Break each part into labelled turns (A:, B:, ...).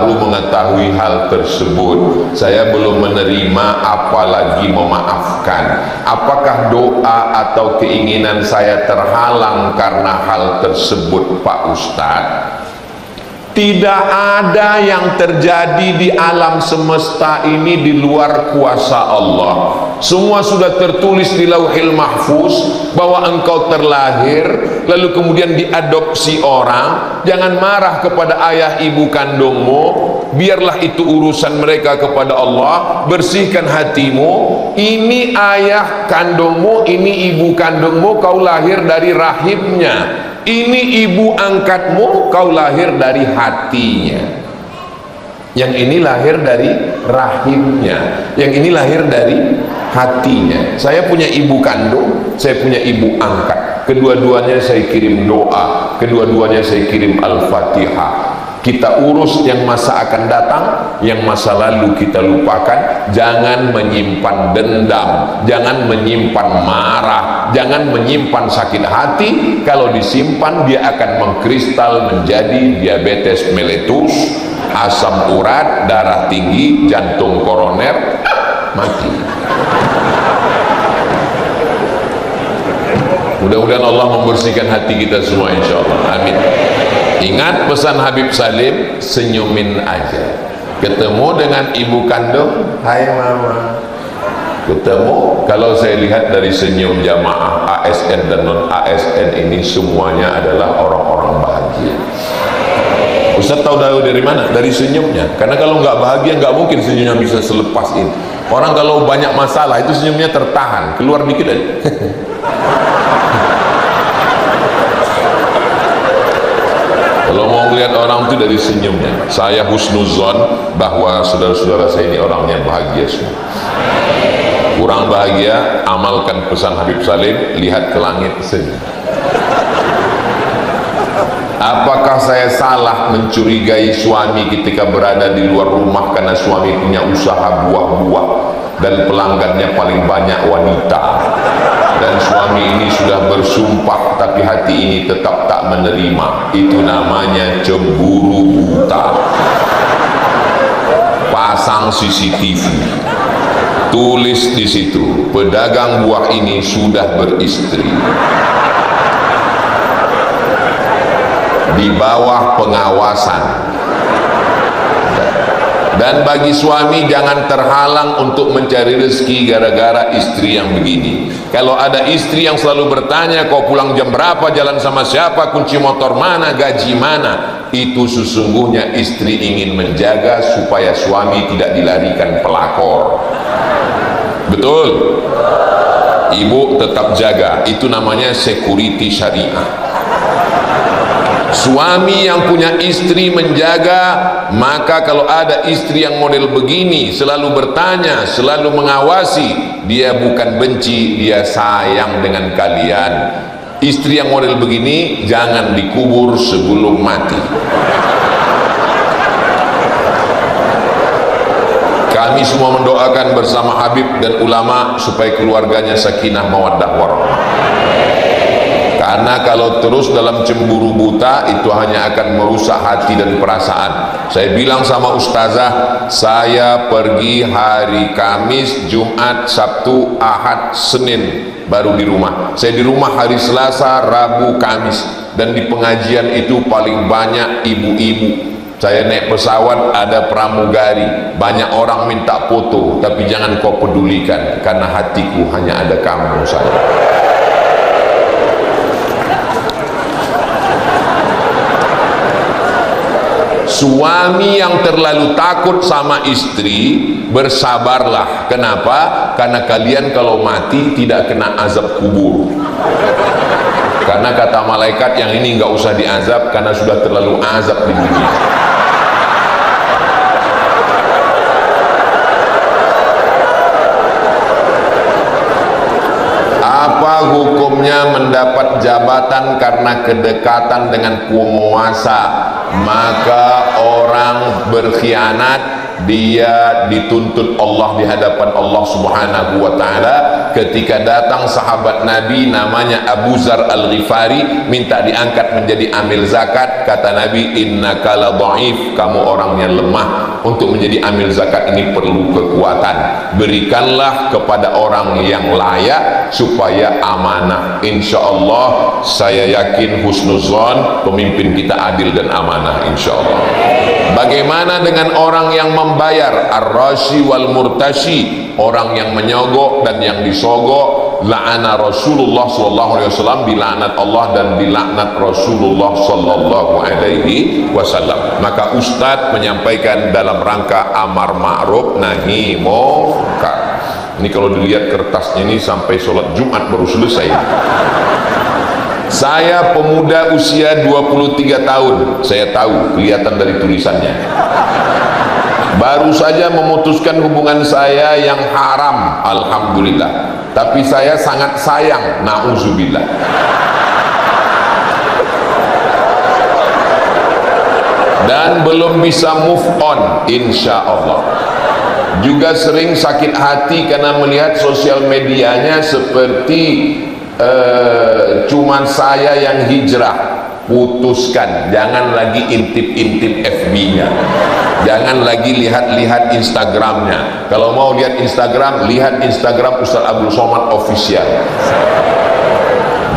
A: baru mengetahui hal tersebut. Saya belum menerima, apalagi memaafkan. Apakah doa atau keinginan saya terhalang karena hal tersebut, Pak Ustadz? Tidak ada yang terjadi di alam semesta ini di luar kuasa Allah. Semua sudah tertulis di Lauhil Mahfuz bahwa engkau terlahir, lalu kemudian diadopsi orang. Jangan marah kepada ayah ibu kandungmu, biarlah itu urusan mereka kepada Allah. Bersihkan hatimu. Ini ayah kandungmu, ini ibu kandungmu, kau lahir dari rahimnya. Ini ibu angkatmu, kau lahir dari hatinya. Yang ini lahir dari rahimnya, yang ini lahir dari hatinya. Saya punya ibu kandung, saya punya ibu angkat. Kedua-duanya saya kirim doa, kedua-duanya saya kirim Al-Fatihah. Kita urus yang masa akan datang, yang masa lalu kita lupakan. Jangan menyimpan dendam, jangan menyimpan marah, jangan menyimpan sakit hati. Kalau disimpan, dia akan mengkristal menjadi diabetes meletus, asam urat, darah tinggi, jantung koroner, mati. Mudah-mudahan Allah membersihkan hati kita semua, insya Allah. Amin. Ingat pesan Habib Salim, senyumin aja. Ketemu dengan ibu kandung, hai mama. Ketemu, kalau saya lihat dari senyum jamaah ASN dan non ASN ini, semuanya adalah orang-orang bahagia. Ustaz tahu dari mana? Dari senyumnya. Karena kalau nggak bahagia, nggak mungkin senyumnya bisa selepas ini. Orang kalau banyak masalah itu senyumnya tertahan, keluar dikit aja. Kalau mau melihat orang itu dari senyumnya. Saya husnuzon bahwa saudara-saudara saya ini orangnya bahagia semua. Kurang bahagia, amalkan pesan Habib Salim, lihat ke langit, senyum. Apakah saya salah mencurigai suami ketika berada di luar rumah karena suami punya usaha buah-buah dan pelanggannya paling banyak wanita, dan suami ini sudah bersumpah tapi hati ini tetap tak menerima? Itu namanya cemburu buta. Pasang CCTV, tulis di situ, pedagang buah ini sudah beristri, di bawah pengawasan. Dan bagi suami, jangan terhalang untuk mencari rezeki gara-gara istri yang begini. Kalau ada istri yang selalu bertanya, kau pulang jam berapa, jalan sama siapa, kunci motor mana, gaji mana, itu sesungguhnya istri ingin menjaga supaya suami tidak dilarikan pelakor. Betul? Ibu tetap jaga, itu namanya security syariah. Suami yang punya istri menjaga, maka kalau ada istri yang model begini, selalu bertanya, selalu mengawasi, dia bukan benci, dia sayang dengan kalian. Istri yang model begini jangan dikubur sebelum mati. Kami semua mendoakan bersama Habib dan ulama supaya keluarganya sakinah mawaddah warahmah. Karena kalau terus dalam cemburu buta, itu hanya akan merusak hati dan perasaan. Saya bilang sama ustazah, saya pergi hari Kamis, Jumat, Sabtu, Ahad, Senin baru di rumah. Saya di rumah hari Selasa, Rabu, Kamis. Dan di pengajian itu paling banyak ibu-ibu. Saya naik pesawat, ada pramugari, banyak orang minta foto, tapi jangan kau pedulikan, karena hatiku hanya ada kamu, saya. Suami yang terlalu takut sama istri, bersabarlah. Kenapa? Karena kalian kalau mati tidak kena azab kubur. Karena kata malaikat, yang ini nggak usah diazab karena sudah terlalu azab di dunia. Apa hukumnya mendapat jabatan karena kedekatan dengan penguasa? Maka orang berkhianat dia dituntut Allah di hadapan Allah Subhanahu wa taala ketika datang sahabat Nabi namanya Abu Zar Al-Ghifari minta diangkat menjadi amil zakat. Kata Nabi, innaka la dhaif, kamu orangnya lemah, untuk menjadi amil zakat ini perlu kekuatan, berikanlah kepada orang yang layak supaya amanah. Insyaallah saya yakin husnuzon pemimpin kita adil dan amanah insyaallah. Bagaimana dengan orang yang membayar ar-rashi wal murtashi, orang yang menyogok dan yang disogok? La'ana Rasulullah sallallahu alaihi wasallam, dilaknat Allah dan dilaknat Rasulullah sallallahu alaihi wasallam. Maka ustaz menyampaikan dalam rangka amar ma'ruf nahi munkar. Ini kalau dilihat kertasnya ini sampai sholat Jumat baru selesai. Saya pemuda usia 23 tahun, saya tahu, kelihatan dari tulisannya. Baru saja memutuskan hubungan saya yang haram, alhamdulillah. Tapi saya sangat sayang, na'udzubillah. Dan belum bisa move on, insya Allah. Juga sering sakit hati karena melihat sosial medianya seperti cuman saya yang hijrah. Putuskan, jangan lagi intip-intip FB-nya, jangan lagi lihat-lihat Instagramnya. Kalau mau lihat Instagram, lihat Instagram Ustaz Abdul Somad Official.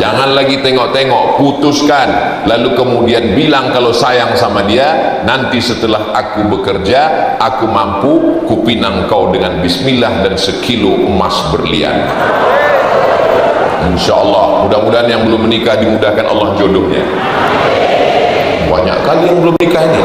A: Jangan lagi tengok-tengok, putuskan. Lalu kemudian bilang kalau sayang sama dia. Nanti setelah aku bekerja, aku mampu, kupinang kau dengan bismillah dan sekilo emas berlian. Insya Allah, mudah-mudahan yang belum menikah dimudahkan Allah jodohnya. Banyak kali yang belum nikah ini.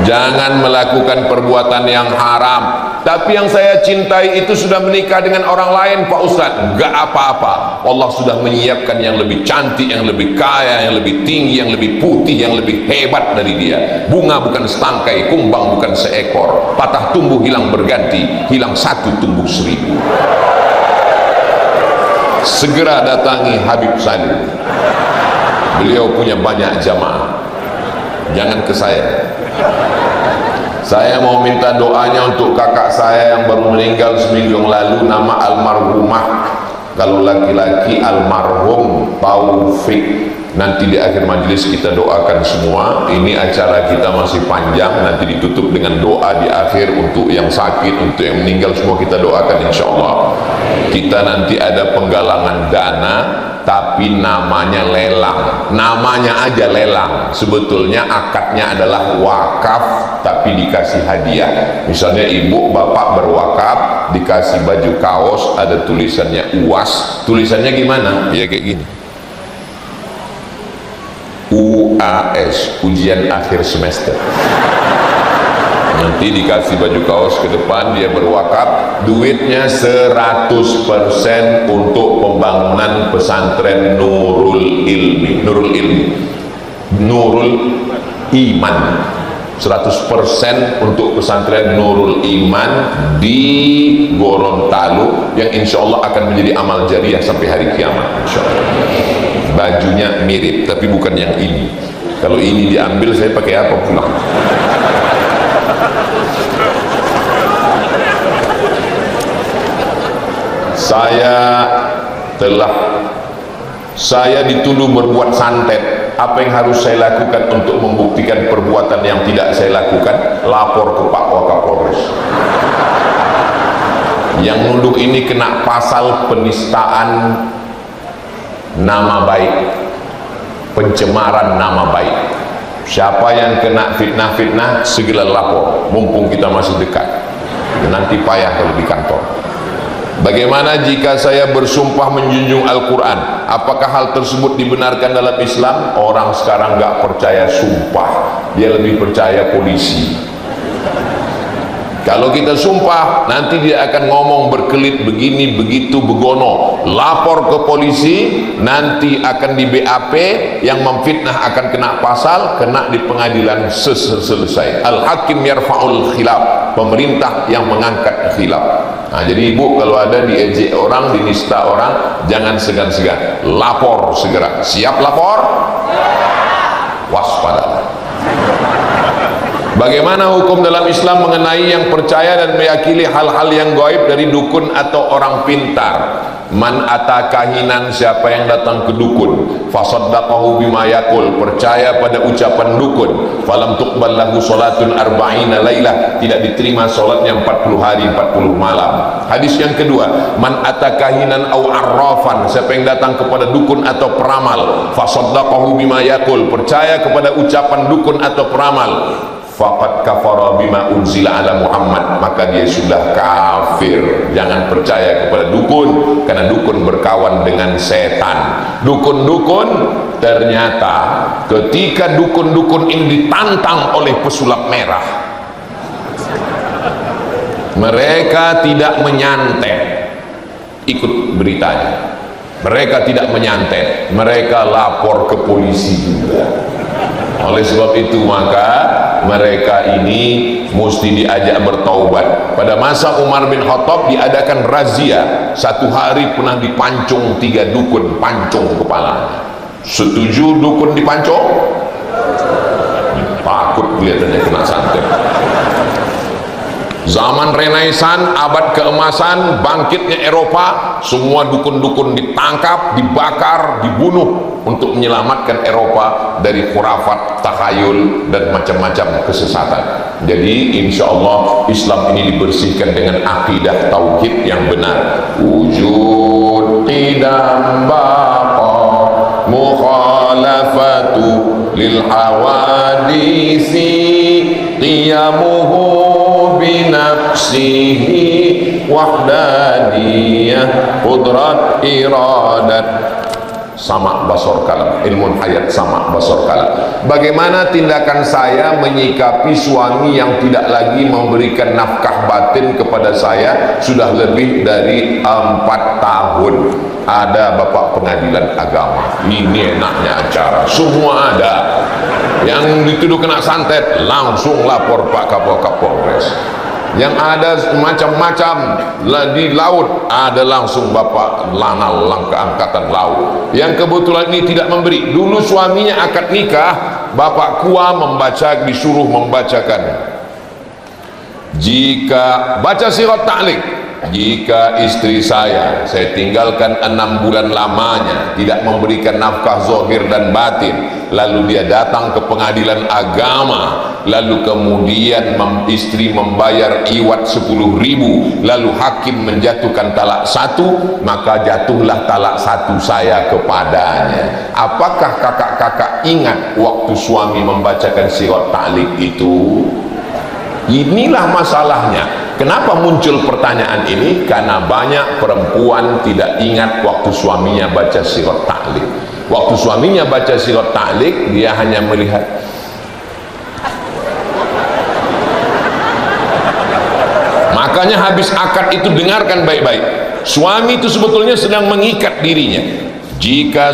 A: Jangan melakukan perbuatan yang haram. Tapi yang saya cintai itu sudah menikah dengan orang lain, Pak Ustadz. Gak apa-apa, Allah sudah menyiapkan yang lebih cantik, yang lebih kaya, yang lebih tinggi, yang lebih putih, yang lebih hebat dari dia. Bunga bukan setangkai, kumbang bukan seekor. Patah tumbuh hilang berganti, hilang satu tumbuh seribu. Segera datangi Habib Salim, beliau punya banyak jamaah. Jangan ke saya. Saya mau minta doanya untuk kakak saya yang baru meninggal seminggu yang lalu, nama almarhumah. Kalau laki-laki almarhum Taufik. Nanti di akhir majelis kita doakan semua. Ini acara kita masih panjang, nanti ditutup dengan doa di akhir. Untuk yang sakit, untuk yang meninggal, semua kita doakan insya Allah. Kita nanti ada penggalangan dana, tapi namanya lelang. Namanya aja lelang, sebetulnya akadnya adalah wakaf, tapi dikasih hadiah. Misalnya ibu bapak berwakaf, dikasih baju kaos, ada tulisannya UAS. Tulisannya gimana? Ya kayak gini, UAS, ujian akhir semester. Nanti dikasih baju kaos ke depan, dia berwakaf, duitnya 100% untuk pembangunan pesantren Nurul Ilmi. Nurul Ilmi, Nurul Iman, 100% untuk pesantren Nurul Iman di Gorontalo, yang insya Allah akan menjadi amal jariah sampai hari kiamat insya Allah. Bajunya mirip, tapi bukan yang ini. Kalau ini diambil, saya pakai apa pulang? Saya dituduh berbuat santet. Apa yang harus saya lakukan untuk membuktikan perbuatan yang tidak saya lakukan? Lapor ke Pak Wakapolres. Yang nuduh ini kena pasal penistaan nama baik, pencemaran nama baik. Siapa yang kena fitnah-fitnah, segera lapor, mumpung kita masih dekat. Nanti payah kalau di kantor. Bagaimana jika saya bersumpah menjunjung Al-Quran? Apakah hal tersebut dibenarkan dalam Islam? Orang sekarang gak percaya sumpah, dia lebih percaya polisi. Kalau kita sumpah, nanti dia akan ngomong berkelit begini, begitu, begono. Lapor ke polisi, nanti akan di BAP, yang memfitnah akan kena pasal, kena di pengadilan selesai. Al-Hakim yarfa'ul khilaf, pemerintah yang mengangkat khilaf. Nah, jadi ibu kalau ada diejek orang, dinista orang, jangan segan-segan, lapor segera. Siap lapor? Waspada. Bagaimana hukum dalam Islam mengenai yang percaya dan meyakini hal-hal yang gaib dari dukun atau orang pintar? Man ata kahinan, siapa yang datang ke dukun, fasaddaqahu bima yaqul, percaya pada ucapan dukun, falam tuqbal lahu salatun arba'ina lailah, tidak diterima salatnya 40 hari 40 malam. Hadis yang kedua, man ata kahinan au arrafan, siapa yang datang kepada dukun atau peramal, fasaddaqahu bima yaqul, percaya kepada ucapan dukun atau peramal, faqad kafara bima unzila ala Muhammad, maka dia sudah kafir. Jangan percaya kepada dukun, karena dukun berkawan dengan setan. Dukun-dukun ternyata ketika dukun-dukun ini ditantang oleh pesulap merah, mereka tidak menyantet. Ikut beritanya, mereka tidak menyantet, mereka lapor ke polisi juga. Oleh sebab itu maka mereka ini mesti diajak bertaubat. Pada masa Umar bin Khattab diadakan razia, satu hari pernah dipancung 3 dukun, pancung kepalanya. Setuju dukun dipancung? Takut kelihatannya kena santet. Zaman Renaissance, abad keemasan, bangkitnya Eropa, semua dukun-dukun ditangkap, dibakar, dibunuh untuk menyelamatkan Eropa dari khurafat, takhayul dan macam-macam kesesatan. Jadi insya Allah Islam ini dibersihkan dengan akidah tauhid yang benar. Wujud qidam baqa mukhalafatu lil hawadisi qiyamuhu binafsihi wahdaniyah qudrat iradat. Sama basor kalam, ilmu hayat sama basor kalam. Bagaimana tindakan saya menyikapi suami yang tidak lagi memberikan nafkah batin kepada saya sudah lebih dari 4 tahun? Ada bapak pengadilan agama, ini enaknya acara, semua ada. Yang dituduh kena santet langsung lapor Pak Kapolres. Yang ada macam-macam di laut, ada langsung bapak lanal angkatan laut. Yang kebetulan ini tidak memberi. Dulu suaminya akad nikah, bapak Kua disuruh membacakan, jika baca sirat ta'liq, jika istri saya tinggalkan 6 bulan lamanya tidak memberikan nafkah zahir dan batin, lalu dia datang ke pengadilan agama, lalu kemudian istri membayar iwat 10.000, lalu hakim menjatuhkan talak 1, maka jatuhlah talak 1 saya kepadanya. Apakah kakak-kakak ingat waktu suami membacakan sirat ta'liq itu? Inilah masalahnya. Kenapa muncul pertanyaan ini? Karena banyak perempuan tidak ingat waktu suaminya baca sirat ta'liq. Waktu suaminya baca sirat ta'liq, dia hanya melihat. Makanya habis akad itu dengarkan baik-baik. Suami itu sebetulnya sedang mengikat dirinya. Jika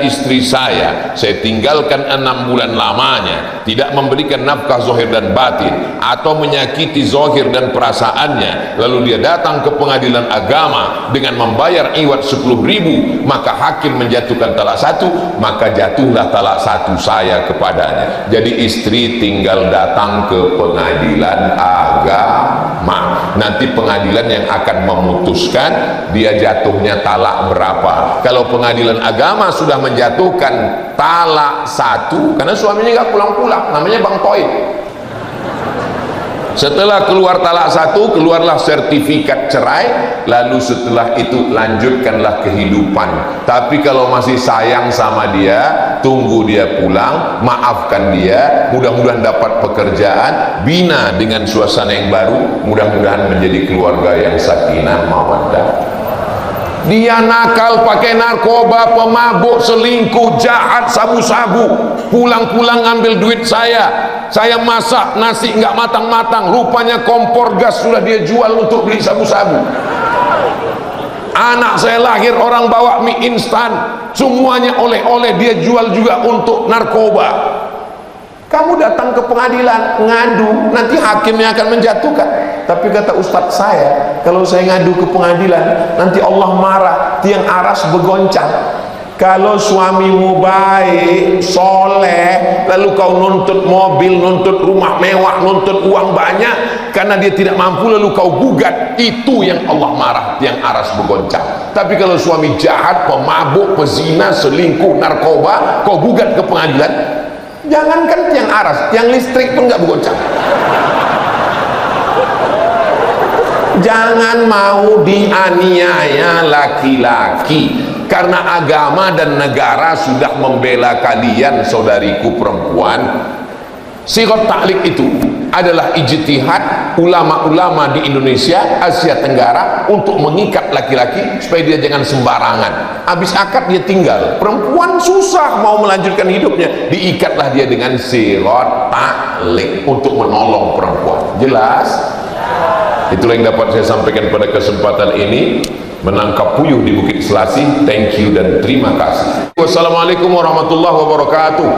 A: istri saya tinggalkan 6 bulan lamanya tidak memberikan nafkah zahir dan batin, atau menyakiti zahir dan perasaannya, lalu dia datang ke pengadilan agama dengan membayar iwat 10.000, maka hakim menjatuhkan talak 1, maka jatuhlah talak 1 saya kepadanya. Jadi istri tinggal datang ke pengadilan agama, nanti pengadilan yang akan memutuskan dia jatuhnya talak berapa. Kalau pengadilan agama sudah menjatuhkan talak 1, karena suaminya nggak pulang-pulang, namanya Bang Toib. Setelah keluar talak 1, keluarlah sertifikat cerai, lalu setelah itu lanjutkanlah kehidupan. Tapi kalau masih sayang sama dia, tunggu dia pulang, maafkan dia, mudah-mudahan dapat pekerjaan, bina dengan suasana yang baru, mudah-mudahan menjadi keluarga yang sakinah mawaddah. Dia nakal, pakai narkoba, pemabuk, selingkuh, jahat, sabu-sabu, pulang-pulang ngambil duit saya masak nasi nggak matang-matang, rupanya kompor gas sudah dia jual untuk beli sabu-sabu. Anak saya lahir orang bawa mie instan, semuanya oleh-oleh dia jual juga untuk narkoba. Kamu datang ke pengadilan ngadu, nanti hakimnya akan menjatuhkan. Tapi kata ustadz saya, kalau saya ngadu ke pengadilan nanti Allah marah, tiang aras bergoncang. Kalau suamimu baik, soleh, lalu kau nuntut mobil, nuntut rumah mewah, nuntut uang banyak karena dia tidak mampu, lalu kau gugat, itu yang Allah marah, yang aras bergoncang. Tapi kalau suami jahat, pemabuk, pezina, selingkuh, narkoba, kau gugat ke pengadilan, jangankan tiang aras, tiang listrik pun nggak bergoncang. Jangan mau dianiaya laki-laki, karena agama dan negara sudah membela kalian, saudariku perempuan. Sirat ta'liq itu adalah ijtihad ulama-ulama di Indonesia, Asia Tenggara, untuk mengikat laki-laki supaya dia jangan sembarangan. Habis akad dia tinggal, perempuan susah mau melanjutkan hidupnya, diikatlah dia dengan sirat ta'liq untuk menolong perempuan. Jelas? Itulah yang dapat saya sampaikan pada kesempatan ini. Menangkap puyuh di Bukit Selasih. Thank you dan terima kasih. Wassalamualaikum warahmatullahi wabarakatuh.